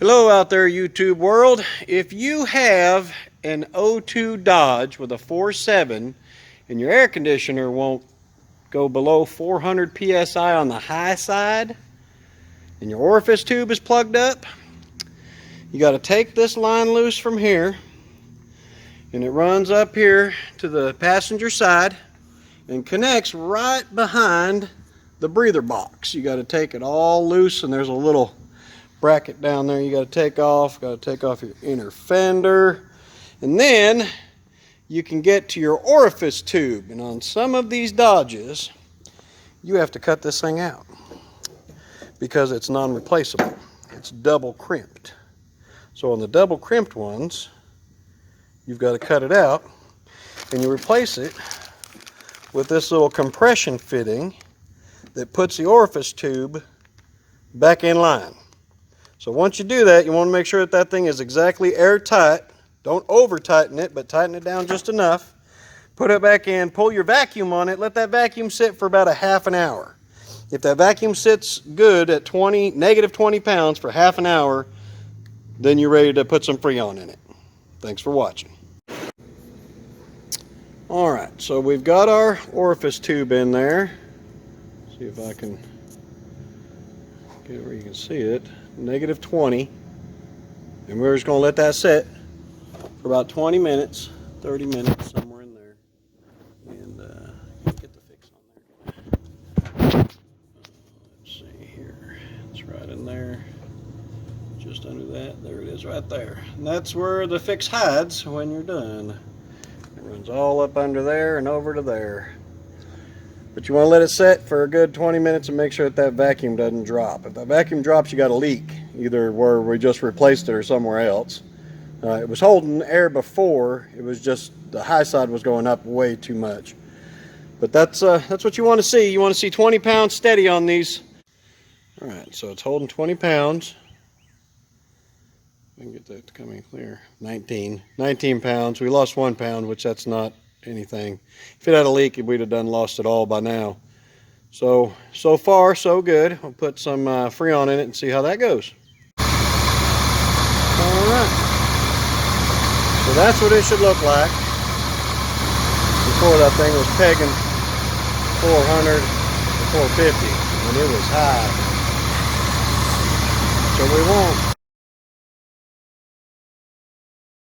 Hello out there, YouTube world. If you have an '02 Dodge with a 4.7 and your air conditioner won't go below 400 psi on the high side and your orifice tube is plugged up, you got to take this line loose from here, and it runs up here to the passenger side and connects right behind the breather box. You got to take it all loose, and there's a little bracket down there you got to take off. Got to take off your inner fender, and then you can get to your orifice tube. And on some of these Dodges, you have to cut this thing out because it's non-replaceable. It's double crimped. So on the double crimped ones, you've got to cut it out, and you replace it with this little compression fitting that puts the orifice tube back in line. So once you do that, you want to make sure that that thing is exactly airtight. Don't over tighten it, but tighten it down just enough. Put it back in, pull your vacuum on it, let that vacuum sit for about a half an hour. If that vacuum sits good at negative 20 pounds for half an hour, then you're ready to put some Freon in it. Thanks for watching. Alright, so we've got our orifice tube in there. See if I can get it where you can see it. Negative 20, and we're just going to let that sit for about 20 minutes, 30 minutes, somewhere in there, and get the fix on there. Let's see here, it's right in there, just under that. There it is right there, and that's where the fix hides when you're done. It runs all up under there and over to there. But you want to let it set for a good 20 minutes and make sure that that vacuum doesn't drop. If that vacuum drops, you got a leak, either where we just replaced it or somewhere else. It was holding air before, it was just the high side was going up way too much. But that's what you want to see. You want to see 20 pounds steady on these. Alright, so it's holding 20 pounds. I can get that to come in clear. 19 pounds. We lost 1 pound, which that's not anything. If it had a leak, we'd have lost it all by now. So far so good. I'll put some Freon in it and see how that goes. Alright, so that's what it should look like. Before that thing was pegging 400 to 450 and it was high. So we won't